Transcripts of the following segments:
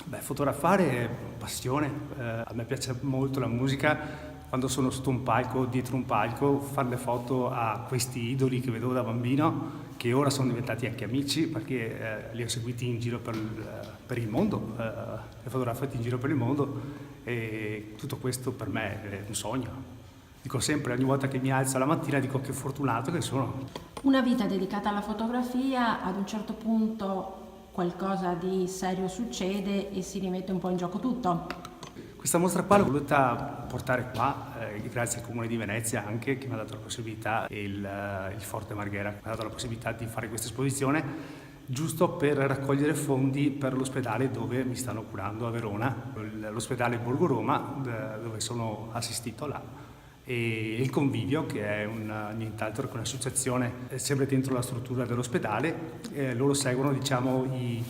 Beh, fotografare è passione, a me piace molto la musica. Quando sono sotto un palco, dietro un palco, fare le foto a questi idoli che vedevo da bambino, che ora sono diventati anche amici, perché li ho seguiti in giro per il mondo, li ho fotografati in giro per il mondo, e tutto questo per me è un sogno. Dico sempre, ogni volta che mi alzo la mattina, dico che fortunato che sono. Una vita dedicata alla fotografia, ad un certo punto qualcosa di serio succede e si rimette un po' in gioco tutto. Questa mostra qua l'ho voluta portare qua, grazie al Comune di Venezia anche, che mi ha dato la possibilità, e il Forte Marghera, che mi ha dato la possibilità di fare questa esposizione, giusto per raccogliere fondi per l'ospedale dove mi stanno curando a Verona, l'ospedale Borgo Roma, dove sono assistito là. E il Convivio, che è nient'altro che un'associazione sempre dentro la struttura dell'ospedale. Loro seguono, diciamo, i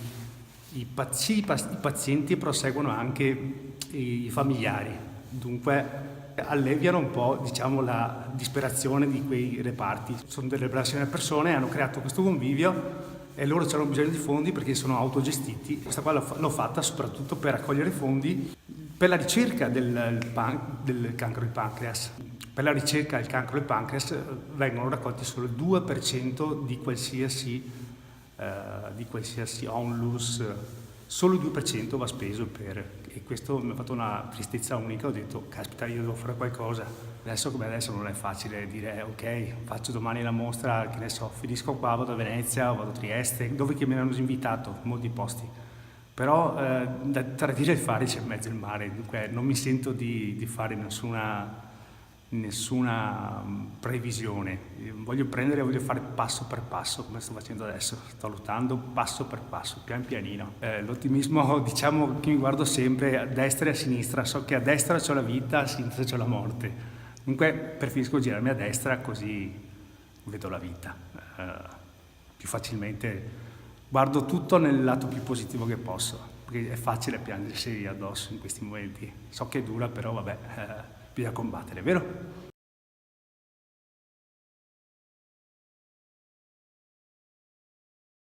pazienti, però seguono anche i familiari, dunque alleviano un po', diciamo, la disperazione di quei reparti. Sono delle bravissime persone, hanno creato questo convivio e loro hanno bisogno di fondi perché sono autogestiti. Questa qua l'ho fatta soprattutto per raccogliere fondi per la ricerca del cancro del pancreas. Per la ricerca del cancro del pancreas vengono raccolti solo il 2% di qualsiasi onlus, solo il 2% va speso e questo mi ha fatto una tristezza unica. Ho detto, caspita, io devo fare qualcosa. Adesso come adesso non è facile dire, ok, faccio domani la mostra, che ne so, finisco qua, vado a Venezia, vado a Trieste, dove che mi hanno invitato, molti posti. Però tra dire e fare c'è in mezzo il mare, dunque non mi sento di fare nessuna previsione. Voglio fare passo per passo, come sto facendo adesso. Sto lottando passo per passo, pian pianino. L'ottimismo, diciamo, che mi guardo sempre a destra e a sinistra. So che a destra c'ho la vita, a sinistra c'ho la morte. Dunque preferisco girarmi a destra, così vedo la vita. Più facilmente guardo tutto nel lato più positivo che posso, perché è facile piangersi addosso in questi momenti. So che è dura, però vabbè, bisogna combattere, vero?